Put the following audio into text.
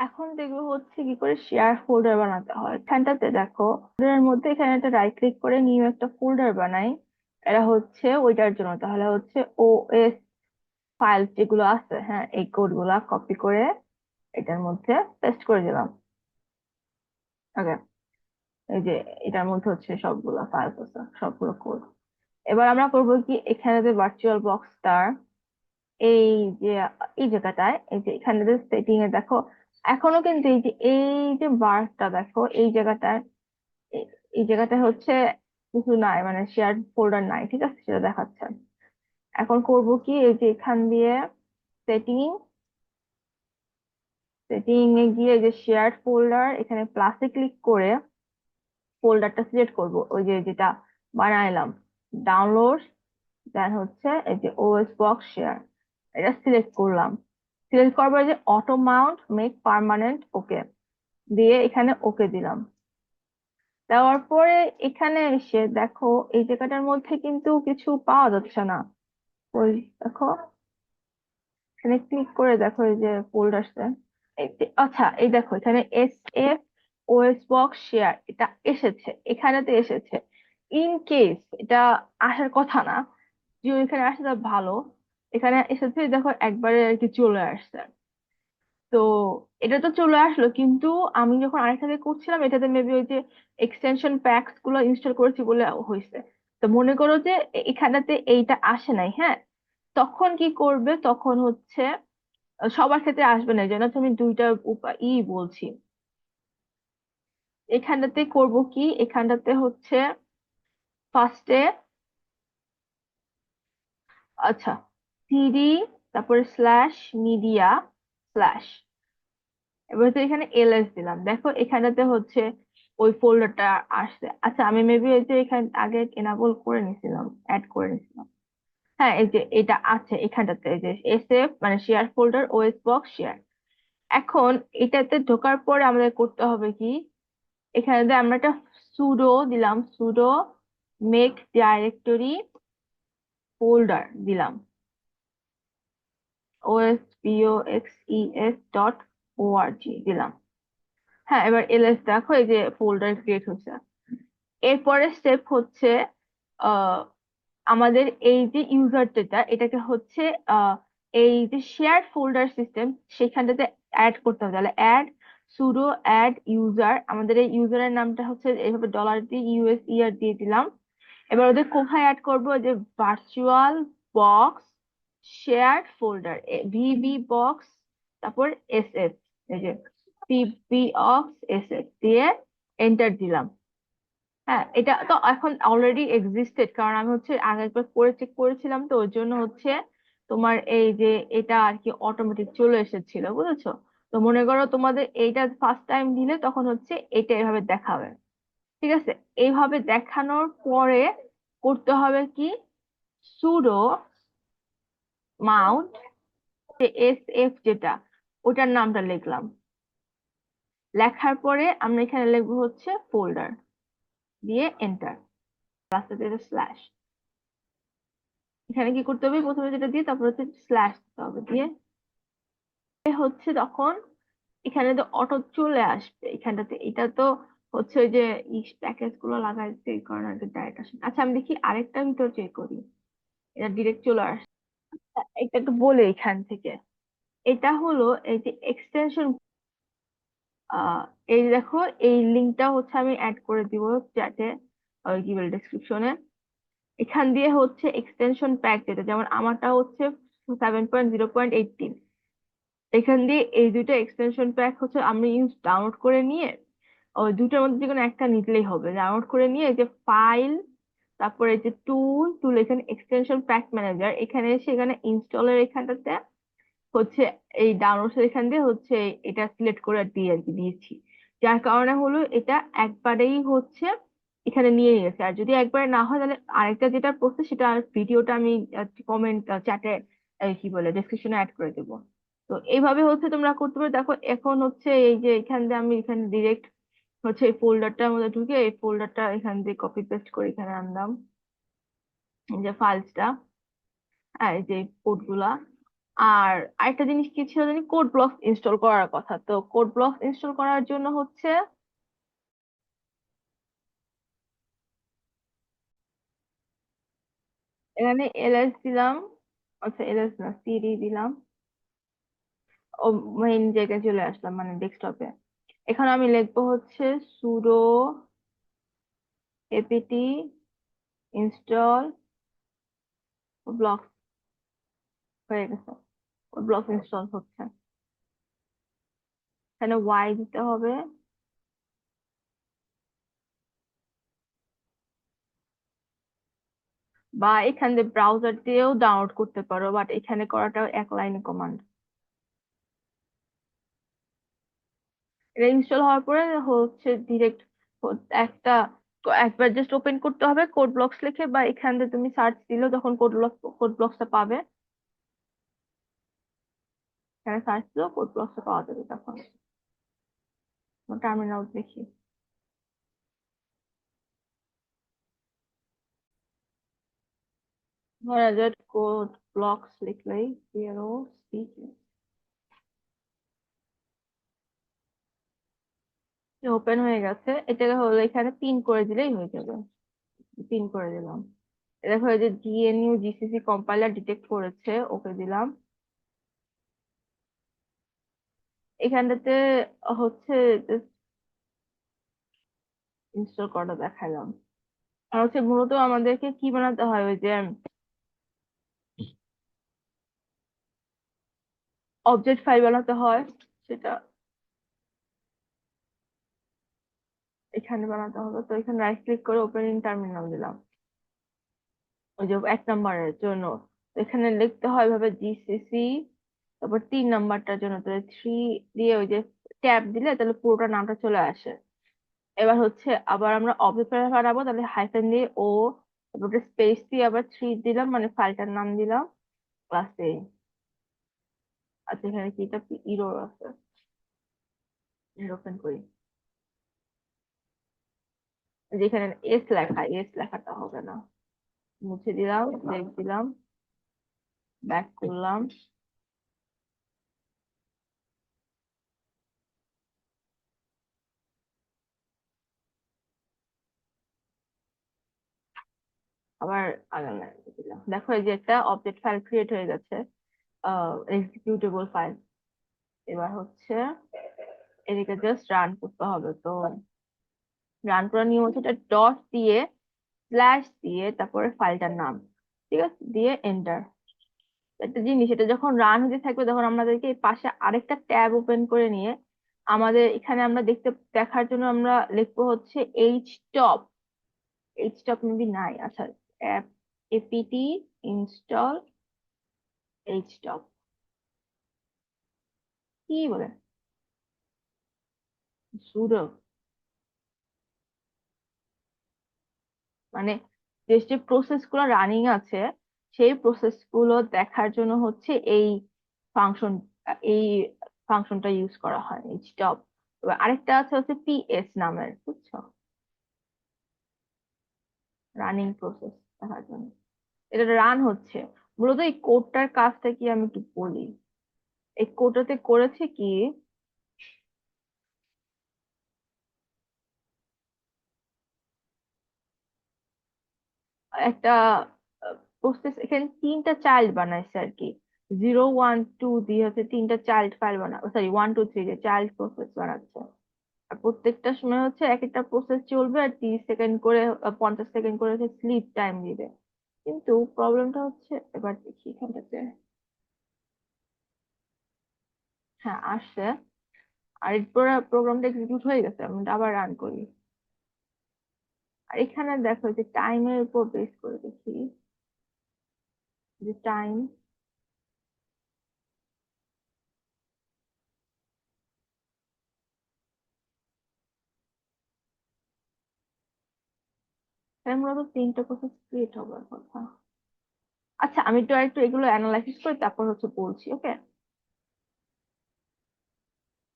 এখন দেখবো হচ্ছে কি করে শেয়ার ফোল্ডার বানাতে হয়। এখানটাতে দেখো ফোল্ডারের মধ্যে এখানে একটা রাইট ক্লিক করে নিউ একটা ফোল্ডার বানাই। এটা হচ্ছে ওইটার জন্য, তাহলে হচ্ছে ওএস ফাইল যেগুলো আছে, হ্যাঁ, এই কোড গুলা কপি করে এটার মধ্যে পেস্ট করে দিলাম। ওকে, এই যে এটার মধ্যে হচ্ছে সবগুলো ফাইল আছে, সবগুলো কোড। এবার আমরা করব কি, এখানে যে ভার্চুয়াল বক্সটার এই যে এই জায়গাটায়, এই যে এখানে যে সেটিং এ দেখো, এখনো কিন্তু এই যে বারটা দেখো এই জায়গাটায়, এই এই জায়গাটা হচ্ছে কিছু নাই, মানে শেয়ার ফোল্ডার নাই, ঠিক আছে, সেটা দেখাচ্ছে। এখন করব কি, এই যে এখান দিয়ে সেটিং সেটিং এ গিয়ে এই যে শেয়ার ফোল্ডার, এখানে প্লাসে ক্লিক করে ফোল্ডারটা সিলেক্ট করব, ওই যে যেটা বানাইলাম, ডাউনলোড, দেন হচ্ছে এই যে ওএস বক্স শেয়ার, এটা সিলেক্ট করলাম। সিলেক্ট করবার যে অটো মাউন্ট মেক পার্মানেন্ট, ওকে দিয়ে এখানে ওকে দিলাম। দেওয়ার পরে এখানে এসে দেখো এই জায়গাটার মধ্যে কিন্তু কিছু পাওয়া যাচ্ছে না। ওই দেখো, এখানে ক্লিক করে দেখো এই যে ফোল্ডারসে, আচ্ছা এই দেখো এখানে S F OS box share এটা এসেছে, এখানেতে এসেছে। ইন কেস এটা আসার কথা না, যে এখানে আসে তা ভালো, এখানে এসেছে দেখো একবারে আর কি চলে আসছে। তো এটা তো চলে আসলো, কিন্তু আমি যখন আরেকটাতে করছিলাম এটাতে মেবি ওই যে এক্সটেনশন প্যাকস গুলো ইনস্টল করেছি বলে হয়েছে। তো মনে করো যে এখানেতে এইটা আসে নাই, হ্যাঁ, তখন কি করবে, তখন হচ্ছে সবার ক্ষেত্রে আসবে না, এই জন্য তো আমি দুইটা উপায় বলছি। এখানটাতে করব কি, এখানটাতে হচ্ছে ফার্স্টে, আচ্ছা, সিডি, তারপরে স্ল্যাশ মিডিয়া স্ল্যাশ, এবার তো এখানে এলএস দিলাম, দেখো এখানটাতে হচ্ছে ওই ফোল্ডারটা আসছে। আচ্ছা আমি মেবি এই যে এখানে আগে এনাবল করে নিছিলাম, অ্যাড করে নিছিলাম। হ্যাঁ, এই যে এটা আছে এখানটাতে, এই যে এসএফ মানে share folder OS box share. এখন এটাতে ঢোকার পরে আমাদের করতে হবে কি, এখানে যে আমরা একটা সুডো দিলাম, সুডো মেক ডাইরেক্টরি ফোল্ডার দিলাম, osboxes.org দিলাম। হ্যাঁ, এবার এলএস দেখো এই যে ফোল্ডার ক্রিয়েট হচ্ছে। এরপরে স্টেপ হচ্ছে আহ আমাদের এই যে ইউজার ডেটা এটাকে হচ্ছে আহ এই যে শেয়ার ফোল্ডার সিস্টেম সেখানটাতে অ্যাড করতে হবে। তাহলে অ্যাড সুডো অ্যাড ইউজার, আমাদের এই ইউজারের নামটা হচ্ছে এইভাবে ডলার দিয়ে ইউএসইআর দিয়ে দিলাম। এবার ওদের কোথায় অ্যাড করবো, যে virtual box share folder, VB box, তারপর এস এস, এই যে পিবি অক্স এস এস দিয়ে এন্টার দিলাম। হ্যাঁ, এটা তো এখন অলরেডি এক্সিস্টেড, কারণ আমি হচ্ছে আগে একবার করে চেক করেছিলাম, তো ওর জন্য হচ্ছে তোমার এই যে এটা আর কি অটোমেটিক চলে এসেছিল, বুঝেছো? তো মনে করো তোমাদের এইটা ফার্স্ট টাইম দিলে তখন হচ্ছে এটা এভাবে দেখাবে, ঠিক আছে। এইভাবে দেখানোর পরে করতে হবে কি, সুডো মাউন্ট এস এফ যেটা, ওটার নামটা লিখলাম। লেখার পরে আমরা এখানে লিখবো হচ্ছে ফোল্ডার, দিয়ে এন্টার, লাস্টে স্ল্যাশ। এখানে কি করতে হবে, প্রথমে যেটা দিয়ে তারপর হচ্ছে স্ল্যাশ দিতে হবে, দিয়ে হচ্ছে তখন এখানে তো অটো চলে আসবে এখানটাতে। এটা তো হচ্ছে ওই যে প্যাকেজ গুলো লাগাইছে এই কারণে ডাইরেক্ট আসে। আচ্ছা আমি দেখি আরেকটা ভিতর চেক করি, এটা ডিরেক্ট চলে আসে। এটা একটু বলে এখান থেকে, এটা হলো এই যে এক্সটেনশন, আহ এই দেখো এই লিঙ্কটা হচ্ছে আমি অ্যাড করে দিব চ্যাটে, ওই কি বলে ডেসক্রিপশনে। এখান দিয়ে হচ্ছে এক্সটেনশন প্যাক যেটা, যেমন আমারটা হচ্ছে 7.0.18, এখান দিয়ে এই দুইটা এক্সটেনশন প্যাক হচ্ছে আমি ডাউনলোড করে নিয়ে ওই দুটোর মধ্যে যে কোনো একটা নিলেই হবে। ডাউনলোড করে নিয়ে এই যে ফাইল, তারপরে এই যে টুল টুল, এখানে এক্সটেনশন প্যাক ম্যানেজার, এখানে এসে এখানে ইনস্টলের এখানটাতে হচ্ছে এই ডাউনলোড এখান দিয়ে হচ্ছে এটা সিলেক্ট করে দিয়ে আর কি দিয়েছি। যার কারণে হলো এটা একবারেই হচ্ছে এখানে নিয়ে নিয়েছে। আর যদি একবারে না হয় তাহলে আরেকটা যেটা প্রসেস, সেটা ভিডিওটা আমি কমেন্ট চ্যাটে কি বলে ডেসক্রিপশনে অ্যাড করে দেবো। তো এইভাবে হচ্ছে তোমরা করতে পারো। দেখো এখন হচ্ছে এই যে এখান দিয়ে আমি এখানে ডিরেক্ট হচ্ছে এই ফোল্ডারটার মধ্যে ঢুকে এই ফোল্ডারটা এখান দিয়ে কপি পেস্ট করে এখানে আনলাম, এই যে ফাইলসটা, এই যে পোর্ট গুলা, আর আরেকটা জিনিস কি ছিল জানি, কোড ব্লকস ইনস্টল করার কথা। তো কোড ব্লকস ইনস্টল করার জন্য হচ্ছে এখানে এলএস দিলাম, আচ্ছা এলএস না সিডি দিলাম, ও মেইন জায়গায় চলে আসলাম মানে ডেস্কটপে। এখানে আমি লিখবো হচ্ছে সুডো এপিটি ইনস্টল ব্লক, হয়ে গেছে, ব্লক ইনস্টল হচ্ছে। এখানে ওয়াই দিতে হবে, বা এখান দিয়ে ব্রাউজার দিয়েও ডাউনলোড করতে পারো, বাট এখানে করাটাও এক লাইনে কমান্ড। এটা ইনস্টল হওয়ার পরে হচ্ছে ডিরেক্ট একটা একবার জাস্ট ওপেন করতে হবে কোড ব্লকস লিখে, বা এখান দিয়ে তুমি সার্চ দিলেও তখন কোড ব্লকসটা পাবে। এখানে সার্চ দিলেও কোড ব্লকসটা পাওয়া যাবে তখন। টার্মিনাল দেখি, ধরা যাক কোড ব্লকস লিখলেই জিরো ওপেন হয়ে গেছে। এটাকে হলো এখানে পিন করে দিলেই হয়ে যাবে। পিন করে দিলাম। এটা দেখো এই যে জিএনইউ জিসিসি কম্পাইলার ডিটেক্ট করেছে, ওকে দিলাম। এখানটাতে হচ্ছে ইনস্টল করাটা দেখালাম। আর হচ্ছে মূলত আমাদেরকে কি বানাতে হয়, ওই যে অবজেক্ট ফাইল বানাতে হয়, সেটা এখানে বানাতে হবে। তো এখানে রাইট ক্লিক করে ওপেন ইন টার্মিনাল দিলাম, ওই যে 1 নম্বরের জন্য। তো এখানে লিখতে হয় ভাবে জিসিসি, তারপর 3 নম্বরটার জন্য তো 3 দিয়ে ওই যে ট্যাব দিলে তাহলে পুরোটা নামটা চলে আসে। এবার হচ্ছে আবার আমরা অবজেক্ট ফাইল বানাবো, তাহলে হাইফেন দিয়ে ও, তারপর স্পেস দিয়ে আবার 3 দিলাম, মানে ফাইলটার নাম দিলাম ক্লাসে। আচ্ছা এখানে কি এটা ইরো আছে, ওপেন করি। যেখানে এস লেখা, এস লেখাটা হবে না, মুছে দিলাম, সেভ দিলাম, ব্যাক করলাম। আবার আগার লাইনে দিলাম, দেখো এই যে একটা অবজেক্ট ফাইল ক্রিয়েট হয়ে গেছে, এক্সিকিউটেবল ফাইল। এবার হচ্ছে এদিকে জাস্ট রান করতে হবে। তো রান করার নিয়ম হচ্ছে এটা ডট দিয়ে স্ল্যাশ দিয়ে তারপরে ফাইলটার নাম, ঠিক আছে, দিয়ে এন্টার। একটা জিনিস, এটা যখন রান হতে থাকবে তখন আমাদেরকে এই পাশে আরেকটা ট্যাব ওপেন করে নিয়ে আমাদের এখানে আমরা দেখার জন্য আমরা লিখবো হচ্ছে H top. H top maybe নাই, আচ্ছা app apt install H top, কি বলে সুডো, মানে যে যে প্রসেস গুলো রানিং আছে সেই প্রসেস গুলো দেখার জন্য হচ্ছে এই ফাংশন, এই ফাংশনটা ইউজ করা হয় এইচ টপ। এবার আরেকটা আছে হচ্ছে পিএস নামের, বুঝছো, রানিং প্রসেস দেখার জন্য। এটা রান হচ্ছে। মূলত এই কোডটার কাজটা কি আমি একটু বলি। এই কোডটাতে করেছে কি, একটা প্রসেস এখানে 3টা চাইল্ড বানাইছে আর কি, 0 1 2 দিয়ে হচ্ছে 3টা চাইল্ড ফাইল বানা, সরি 1 2 3 দিয়ে চাইল্ড প্রসেস বানাচ্ছে। আর প্রত্যেকটা সময় হচ্ছে এক একটা প্রসেস চলবে, আর 30 সেকেন্ড করে 50 সেকেন্ড করে হচ্ছে স্লিপ টাইম দিবে। কিন্তু প্রবলেমটা হচ্ছে, এবার দেখি এখানটাতে, হ্যাঁ আসছে। আর এরপর প্রোগ্রামটা এক্সিকিউট হয়ে গেছে, আমি এটা আবার রান করি। আর এখানে দেখো যে টাইমের উপর বেস করে দেখি, যে টাইম, তাই মূলত 3টা প্রসেস ক্রিয়েট হবার কথা। আচ্ছা আমি একটু আরেকটু এগুলো অ্যানালাইসিস করে তারপর হচ্ছে বলছি, ওকে।